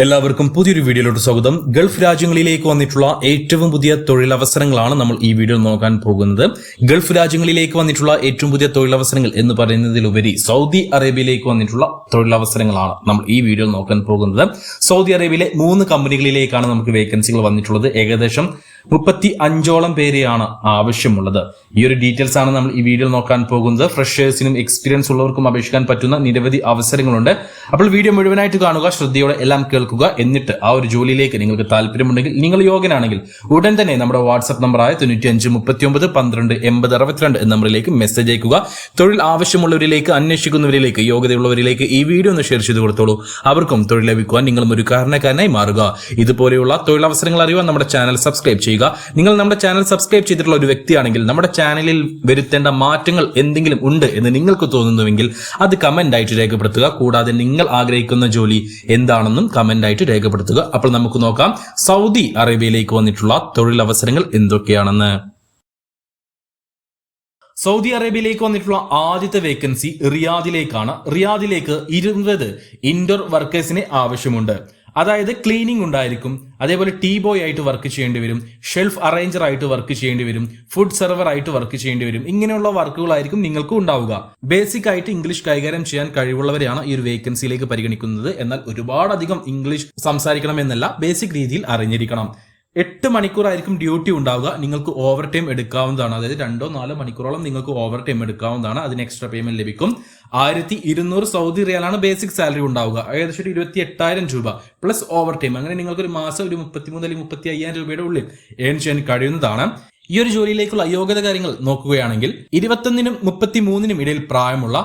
എല്ലാവർക്കും പുതിയൊരു വീഡിയോയിലോട്ട് സ്വാഗതം. ഗൾഫ് രാജ്യങ്ങളിലേക്ക് വന്നിട്ടുള്ള ഏറ്റവും പുതിയ തൊഴിലവസരങ്ങളാണ് നമ്മൾ ഈ വീഡിയോ നോക്കാൻ പോകുന്നത്. ഗൾഫ് രാജ്യങ്ങളിലേക്ക് വന്നിട്ടുള്ള ഏറ്റവും പുതിയ തൊഴിലവസരങ്ങൾ എന്ന് പറയുന്നതിലുപരി സൗദി അറേബ്യയിലേക്ക് വന്നിട്ടുള്ള തൊഴിലവസരങ്ങളാണ് നമ്മൾ ഈ വീഡിയോ നോക്കാൻ പോകുന്നത്. സൗദി അറേബ്യയിലെ 3 കമ്പനികളിലേക്കാണ് നമുക്ക് വേക്കൻസികൾ വന്നിട്ടുള്ളത്. ഏകദേശം 35ഓളം പേരെയാണ് ആവശ്യമുള്ളത്. ഈ ഒരു ഡീറ്റെയിൽസ് ആണ് നമ്മൾ ഈ വീഡിയോ നോക്കാൻ പോകുന്നത്. ഫ്രഷേഴ്സിനും എക്സ്പീരിയൻസ് ഉള്ളവർക്കും അപേക്ഷിക്കാൻ പറ്റുന്ന നിരവധി അവസരങ്ങളുണ്ട്. അപ്പോൾ വീഡിയോ മുഴുവനായിട്ട് കാണുക, ശ്രദ്ധയോടെ എല്ലാം കേൾക്കുക. എന്നിട്ട് ആ ഒരു ജോലിയിലേക്ക് നിങ്ങൾക്ക് താല്പര്യമുണ്ടെങ്കിൽ, നിങ്ങൾ യോഗ്യനാണെങ്കിൽ ഉടൻ തന്നെ നമ്മുടെ വാട്സ്ആപ്പ് നമ്പറായ 9539128062 എന്ന നമ്പറിലേക്ക് മെസ്സേജ് അയക്കുക. തൊഴിൽ ആവശ്യമുള്ളവരിലേക്ക്, അന്വേഷിക്കുന്നവരിലേക്ക്, യോഗ്യതയുള്ളവരിലേക്ക് ഈ വീഡിയോ ഒന്ന് ഷെയർ ചെയ്ത് കൊടുത്തോളൂ. അവർക്കും തൊഴിൽ ലഭിക്കുവാൻ നിങ്ങളും ഒരു കാരണക്കാരനായി മാറുക. ഇതുപോലെയുള്ള തൊഴിലവസരങ്ങൾ അറിയുവാൻ നമ്മുടെ ചാനൽ സബ്സ്ക്രൈബ് ചെയ്യുക. നിങ്ങൾ നമ്മുടെ ചാനൽ സബ്സ്ക്രൈബ് ചെയ്തിട്ടുള്ള ഒരു വ്യക്തിയാണെങ്കിൽ, നമ്മുടെ ചാനലിൽ വരുത്തേണ്ട മാറ്റങ്ങൾ എന്തെങ്കിലും ഉണ്ട് എന്ന് നിങ്ങൾക്ക് തോന്നുന്നുവെങ്കിൽ അത് കമന്റ് ആയിട്ട് രേഖപ്പെടുത്തുക. കൂടാതെ നിങ്ങൾ ആഗ്രഹിക്കുന്ന ജോലി എന്താണെന്നും കമന്റ് ആയിട്ട് രേഖപ്പെടുത്തുക. അപ്പോൾ നമുക്ക് നോക്കാം സൗദി അറേബ്യയിലേക്ക് വന്നിട്ടുള്ള തൊഴിലവസരങ്ങൾ എന്തൊക്കെയാണെന്ന്. സൗദി അറേബ്യയിലേക്ക് വന്നിട്ടുള്ള ആദ്യത്തെ വേക്കൻസി റിയാദിലേക്കാണ്. റിയാദിലേക്ക് 20 ഇൻഡോർ വർക്കേഴ്സിനെ ആവശ്യമുണ്ട്. അതായത് ക്ലീനിങ് ഉണ്ടായിരിക്കും, അതേപോലെ ടീ ബോയ് ആയിട്ട് വർക്ക് ചെയ്യേണ്ടി വരും, ഷെൽഫ് അറേഞ്ചർ ആയിട്ട് വർക്ക് ചെയ്യേണ്ടി വരും, ഫുഡ് സെർവർ ആയിട്ട് വർക്ക് ചെയ്യേണ്ടി വരും. ഇങ്ങനെയുള്ള വർക്കുകളായിരിക്കും നിങ്ങൾക്ക് ഉണ്ടാവുക. ബേസിക് ആയിട്ട് ഇംഗ്ലീഷ് കൈകാര്യം ചെയ്യാൻ കഴിവുള്ളവരെയാണ് ഈ ഒരു വേക്കൻസിയിലേക്ക് പരിഗണിക്കുന്നത്. എന്നാൽ ഒരുപാടധികം ഇംഗ്ലീഷ് സംസാരിക്കണമെന്നല്ല, ബേസിക് രീതിയിൽ അറിഞ്ഞിരിക്കണം. 8 മണിക്കൂറായിരിക്കും ഡ്യൂട്ടി ഉണ്ടാവുക. നിങ്ങൾക്ക് ഓവർ ടൈം എടുക്കാവുന്നതാണ്. അതായത് 2-4 മണിക്കൂറോളം നിങ്ങൾക്ക് ഓവർ ടൈം എടുക്കാവുന്നതാണ്. അതിന് എക്സ്ട്രാ പേയ്മെന്റ് ലഭിക്കും. 1200 സൗദി റിയാലാണ് ബേസിക് സാലറി ഉണ്ടാവുക. ഏകദേശം 28,000 രൂപ പ്ലസ് ഓവർ ടൈം. അങ്ങനെ നിങ്ങൾക്ക് ഒരു മാസം ഒരു 33 അല്ലെങ്കിൽ 35,000 രൂപയുടെ ഉള്ളിൽ ഏൺ ചെയ്യാൻ കഴിയുന്നതാണ്. ഈ ഒരു ജോലിയിലേക്കുള്ള യോഗ്യത കാര്യങ്ങൾ നോക്കുകയാണെങ്കിൽ 21നും 33നും ഇടയിൽ പ്രായമുള്ള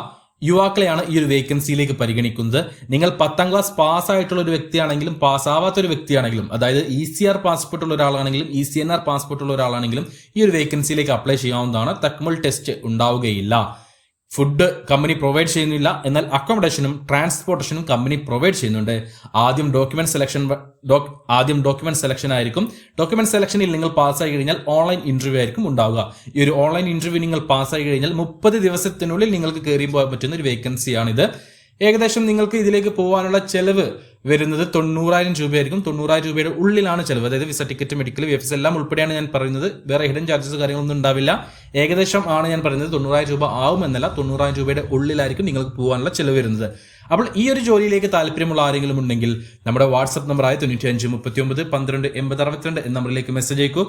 യുവാക്കളെയാണ് ഈ ഒരു വേക്കൻസിയിലേക്ക് പരിഗണിക്കുന്നത്. നിങ്ങൾ 10ാം ക്ലാസ് പാസ്സായിട്ടുള്ള ഒരു വ്യക്തിയാണെങ്കിലും പാസ്സാവാത്ത ഒരു വ്യക്തിയാണെങ്കിലും, അതായത് ECR പാസ്പോർട്ട് ഉള്ള ഒരാളാണെങ്കിലും ECNR പാസ്പോർട്ട് ഉള്ള ഒരാളാണെങ്കിലും ഈ ഒരു വേക്കൻസിയിലേക്ക് അപ്ലൈ ചെയ്യാവുന്നതാണ്. തക്മൽ ടെസ്റ്റ് ഉണ്ടാവുകയില്ല. ഫുഡ് കമ്പനി പ്രൊവൈഡ് ചെയ്യുന്നില്ല, എന്നാൽ അക്കോമഡേഷനും ട്രാൻസ്പോർട്ടേഷനും കമ്പനി പ്രൊവൈഡ് ചെയ്യുന്നുണ്ട്. ആദ്യം ഡോക്യുമെന്റ് സെലക്ഷൻ ആയിരിക്കും. ഡോക്യുമെന്റ് സെലക്ഷനിൽ നിങ്ങൾ പാസ്സായി കഴിഞ്ഞാൽ ഓൺലൈൻ ഇന്റർവ്യൂ ആയിരിക്കും ഉണ്ടാവുക. ഈ ഒരു ഓൺലൈൻ ഇന്റർവ്യൂ നിങ്ങൾ പാസ്സായി കഴിഞ്ഞാൽ 30 ദിവസത്തിനുള്ളിൽ നിങ്ങൾക്ക് കയറി പോകാൻ പറ്റുന്ന ഒരു വേക്കൻസിയാണിത്. ഏകദേശം നിങ്ങൾക്ക് ഇതിലേക്ക് പോകാനുള്ള ചെലവ് വരുന്നത് 90,000 രൂപയായിരിക്കും. 90,000 രൂപയുടെ ഉള്ളിലാണ് ചെലവ്. അതായത് വിസ, ടിക്കറ്റ്, മെഡിക്കൽ, VFS എല്ലാം ഉൾപ്പെടെയാണ് ഞാൻ പറയുന്നത്. വേറെ ഹിഡൻ ചാർജസ് കാര്യങ്ങളൊന്നും ഉണ്ടാവില്ല. ഏകദേശം ആണ് ഞാൻ പറയുന്നത്. 90,000 രൂപ ആവുമെന്നല്ല, 90,000 രൂപയുടെ ഉള്ളിലായിരിക്കും നിങ്ങൾക്ക് പോകാനുള്ള ചെലവ് വരുന്നത്. അപ്പോൾ ഈ ഒരു ജോലിയിലേക്ക് താല്പര്യമുള്ള ആരെങ്കിലും ഉണ്ടെങ്കിൽ നമ്മുടെ വാട്സ്ആപ്പ് നമ്പറായ 9539128062 എന്ന നമ്പറിലേക്ക് മെസ്സേജ് അയക്കൂ.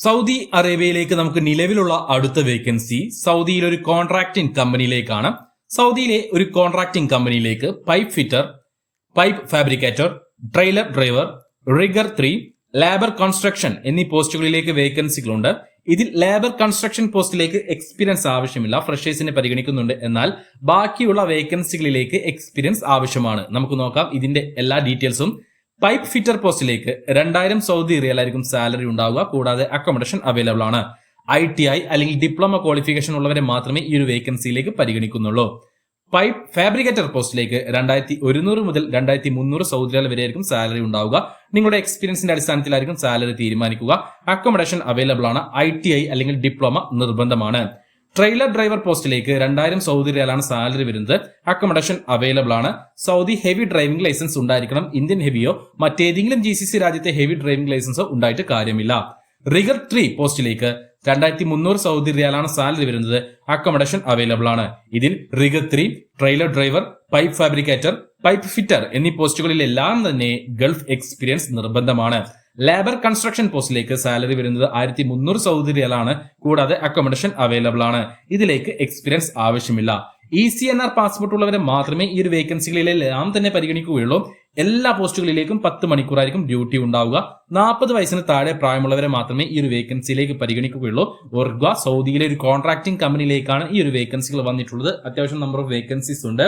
സൗദി അറേബ്യയിലേക്ക് നമുക്ക് നിലവിലുള്ള അടുത്ത വേക്കൻസി സൗദിയിലെ ഒരു കോൺട്രാക്ടിംഗ് കമ്പനിയിലേക്കാണ്. സൗദിയിലെ ഒരു കോൺട്രാക്ടിംഗ് കമ്പനിയിലേക്ക് pipe fitter, pipe fabricator, trailer driver, rigger 3, labour construction എന്നീ പോസ്റ്റുകളിലേക്ക് വേക്കൻസികളുണ്ട്. ഇതിൽ ലേബർ കൺസ്ട്രക്ഷൻ പോസ്റ്റിലേക്ക് എക്സ്പീരിയൻസ് ആവശ്യമില്ല, ഫ്രഷേഴ്സിനെ പരിഗണിക്കുന്നുണ്ട്. എന്നാൽ ബാക്കിയുള്ള വേക്കൻസികളിലേക്ക് എക്സ്പീരിയൻസ് ആവശ്യമാണ്. നമുക്ക് നോക്കാം ഇതിന്റെ എല്ലാ ഡീറ്റെയിൽസും. പൈപ്പ് ഫിറ്റർ പോസ്റ്റിലേക്ക് 2000 സൗദി റിയാലായിരിക്കും സാലറി ഉണ്ടാവുക. കൂടാതെ അക്കോമഡേഷൻ അവൈലബിൾ ആണ്. ITI അല്ലെങ്കിൽ ഡിപ്ലോമ ക്വാളിഫിക്കേഷൻ ഉള്ളവരെ മാത്രമേ ഈ ഒരു വേക്കൻസിയിലേക്ക് പരിഗണിക്കുന്നുള്ളൂ. പൈപ്പ് ഫാബ്രിക്കേറ്റർ പോസ്റ്റിലേക്ക് 2100 മുതൽ 2300 സൗദി റിയാൽ വരെയായിരിക്കും സാലറി ഉണ്ടാവുക. നിങ്ങളുടെ എക്സ്പീരിയൻസിന്റെ അടിസ്ഥാനത്തിലായിരിക്കും സാലറി തീരുമാനിക്കുക. അക്കോമഡേഷൻ അവൈലബിൾ ആണ്. ITI അല്ലെങ്കിൽ ഡിപ്ലോമ നിർബന്ധമാണ്. ട്രെയിലർ ഡ്രൈവർ പോസ്റ്റിലേക്ക് 2000 സൗദി റിയാലാണ് സാലറി വരുന്നത്. അക്കോമഡേഷൻ അവൈലബിൾ ആണ്. സൗദി ഹെവി ഡ്രൈവിംഗ് ലൈസൻസ് ഉണ്ടായിരിക്കണം. ഇന്ത്യൻ ഹെവിയോ മറ്റേതെങ്കിലും GCC രാജ്യത്തെ ഹെവി ഡ്രൈവിംഗ് ലൈസൻസോ ഉണ്ടായിട്ട് കാര്യമില്ല. റിഗർ 3 പോസ്റ്റിലേക്ക് 2300 സൗദി റിയാലാണ് സാലറി വരുന്നത്. അക്കോമഡേഷൻ അവൈലബിൾ ആണ്. ഇതിൽ rigger 3, trailer driver, pipe fabricator, pipe fitter എന്നീ പോസ്റ്റുകളിലെല്ലാം തന്നെ ഗൾഫ് എക്സ്പീരിയൻസ് നിർബന്ധമാണ്. ലേബർ കൺസ്ട്രക്ഷൻ പോസ്റ്റിലേക്ക് സാലറി വരുന്നത് 1300 സൗദി റിയാലാണ്. കൂടാതെ അക്കോമഡേഷൻ അവൈലബിൾ ആണ്. ഇതിലേക്ക് എക്സ്പീരിയൻസ് ആവശ്യമില്ല. ECNR പാസ്പോർട്ട് ഉള്ളവരെ മാത്രമേ ഈ ഒരു വേക്കൻസികളിലെല്ലാം തന്നെ പരിഗണിക്കുകയുള്ളൂ. എല്ലാ പോസ്റ്റുകളിലേക്കും 10 മണിക്കൂറായിരിക്കും ഡ്യൂട്ടി ഉണ്ടാവുക. 40 വയസ്സിന് താഴെ പ്രായമുള്ളവരെ മാത്രമേ ഈ ഒരു വേക്കൻസിയിലേക്ക് പരിഗണിക്കുകയുള്ളൂ. ഓർക്കുക, സൗദിയിലെ ഒരു കോൺട്രാക്ടിംഗ് കമ്പനിയിലേക്കാണ് ഈ ഒരു വേക്കൻസികൾ വന്നിട്ടുള്ളത്. അത്യാവശ്യം നമ്പർ ഓഫ് വേക്കൻസീസ് ഉണ്ട്.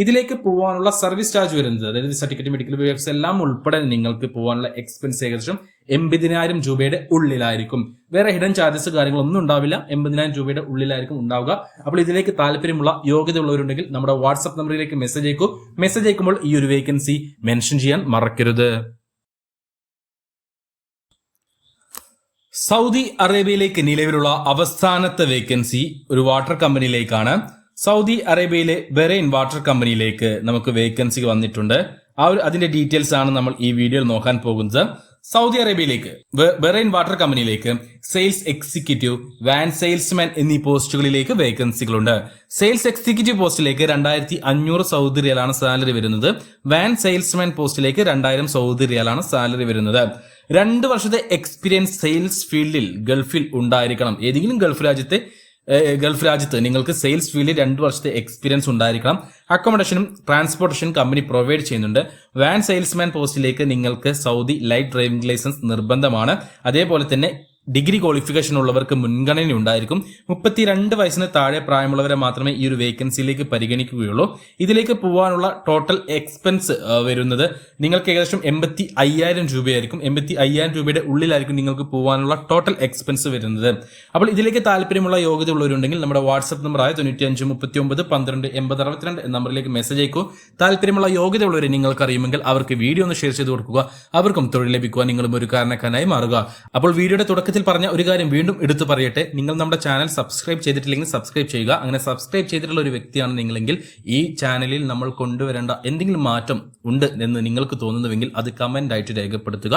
ഇതിലേക്ക് പോകാനുള്ള സർവീസ് ചാർജ് വരുന്നത്, അതായത് വിസ, ടിക്കറ്റ്, മെഡിക്കൽ, VFS എല്ലാം ഉൾപ്പെടെ നിങ്ങൾക്ക് പോകാനുള്ള എക്സ്പെൻസ് ഏകദേശം 80,000 രൂപയുടെ ഉള്ളിലായിരിക്കും. വേറെ ഹിഡൻ ചാർജസ് കാര്യങ്ങളൊന്നും ഉണ്ടാവില്ല. 80,000 രൂപയുടെ ഉള്ളിലായിരിക്കും ഉണ്ടാവുക. അപ്പോൾ ഇതിലേക്ക് താല്പര്യമുള്ള യോഗ്യതയുള്ളവരുണ്ടെങ്കിൽ നമ്മുടെ വാട്സ്ആപ്പ് നമ്പറിലേക്ക് മെസ്സേജ് അയക്കൂ. മെസ്സേജ് അയക്കുമ്പോൾ ഈ ഒരു വേക്കൻസി മെൻഷൻ ചെയ്യാൻ മറക്കരുത്. സൗദി അറേബ്യയിലേക്ക് നിലവിലുള്ള അവസാനത്തെ വേക്കൻസി ഒരു വാട്ടർ കമ്പനിയിലേക്കാണ്. സൗദി അറേബ്യയിലെ ബെറൈൻ വാട്ടർ കമ്പനിയിലേക്ക് നമുക്ക് വേക്കൻസി വന്നിട്ടുണ്ട്. അതിന്റെ ഡീറ്റെയിൽസ് ആണ് നമ്മൾ ഈ വീഡിയോയിൽ നോക്കാൻ പോകുന്നത്. സൗദി അറേബ്യയിലേക്ക് ബെറൈൻ വാട്ടർ കമ്പനിയിലേക്ക് സെയിൽസ് എക്സിക്യൂട്ടീവ്, വാൻ സെയിൽസ്മാൻ എന്നീ പോസ്റ്റുകളിലേക്ക് വേക്കൻസികളുണ്ട്. സെയിൽസ് എക്സിക്യൂട്ടീവ് പോസ്റ്റിലേക്ക് 2500 സൗദി റിയാലാണ് സാലറി വരുന്നത്. വാൻ സെയിൽസ്മാൻ പോസ്റ്റിലേക്ക് 2000 സൗദി റിയാലാണ് സാലറി വരുന്നത്. 2 വർഷത്തെ എക്സ്പീരിയൻസ് സെയിൽസ് ഫീൽഡിൽ ഗൾഫിൽ ഉണ്ടായിരിക്കണം. ഏതെങ്കിലും ഗൾഫ് രാജ്യത്ത് നിങ്ങൾക്ക് സെയിൽസ് ഫീൽഡിൽ 2 വർഷത്തെ എക്സ്പീരിയൻസ് ഉണ്ടായിരിക്കണം. അക്കോമഡേഷനും ട്രാൻസ്പോർട്ടേഷനും കമ്പനി പ്രൊവൈഡ് ചെയ്യുന്നുണ്ട്. വാൻ സെയിൽസ്മാൻ പോസ്റ്റിലേക്ക് നിങ്ങൾക്ക് സൗദി ലൈറ്റ് ഡ്രൈവിംഗ് ലൈസൻസ് നിർബന്ധമാണ്. അതേപോലെ തന്നെ ഡിഗ്രി ക്വാളിഫിക്കേഷൻ ഉള്ളവർക്ക് മുൻഗണന ഉണ്ടായിരിക്കും. 32 വയസ്സിന് താഴെ പ്രായമുള്ളവരെ മാത്രമേ ഈ ഒരു വേക്കൻസിയിലേക്ക് പരിഗണിക്കുകയുള്ളൂ. ഇതിലേക്ക് പോകാനുള്ള ടോട്ടൽ എക്സ്പെൻസ് വരുന്നത് നിങ്ങൾക്ക് ഏകദേശം 85,000 രൂപയായിരിക്കും. 85,000 രൂപയുടെ ഉള്ളിലായിരിക്കും നിങ്ങൾക്ക് പോകാനുള്ള ടോട്ടൽ എക്സ്പെൻസ് വരുന്നത്. അപ്പോൾ ഇതിലേക്ക് താല്പര്യമുള്ള യോഗ്യത ഉള്ളവരുണ്ടെങ്കിൽ നമ്മുടെ വാട്സ്ആപ്പ് നമ്പറായ 9539128062 എന്ന നമ്പറിലേക്ക് മെസ്സേജ് അയക്കൂ. താല്പര്യമുള്ള യോഗ്യത ഉള്ളവരെ നിങ്ങൾക്ക് അറിയുമെങ്കിൽ അവർക്ക് വീഡിയോ ഒന്ന് ഷെയർ ചെയ്ത് കൊടുക്കുക. അവർക്കും തൊഴിൽ ലഭിക്കുക, നിങ്ങളും ഒരു കാരണക്കാരനായി മാറുക. അപ്പോൾ വീഡിയോയുടെ തുടക്കത്തിൽ പറഞ്ഞ ഒരു കാര്യം വീണ്ടും എടുത്തു പറയട്ടെ. നിങ്ങൾ നമ്മുടെ ചാനൽ സബ്സ്ക്രൈബ് ചെയ്തിട്ടില്ലെങ്കിൽ സബ്സ്ക്രൈബ് ചെയ്യുക. അങ്ങനെ സബ്സ്ക്രൈബ് ചെയ്തിട്ടുള്ള ഒരു വ്യക്തിയാണ് നിങ്ങളെങ്കിൽ ഈ ചാനലിൽ നമ്മൾ കൊണ്ടുവരേണ്ട എന്തെങ്കിലും മാറ്റം ഉണ്ട് എന്ന് നിങ്ങൾക്ക് തോന്നുന്നുവെങ്കിൽ അത് കമന്റ് ആയിട്ട് രേഖപ്പെടുത്തുക.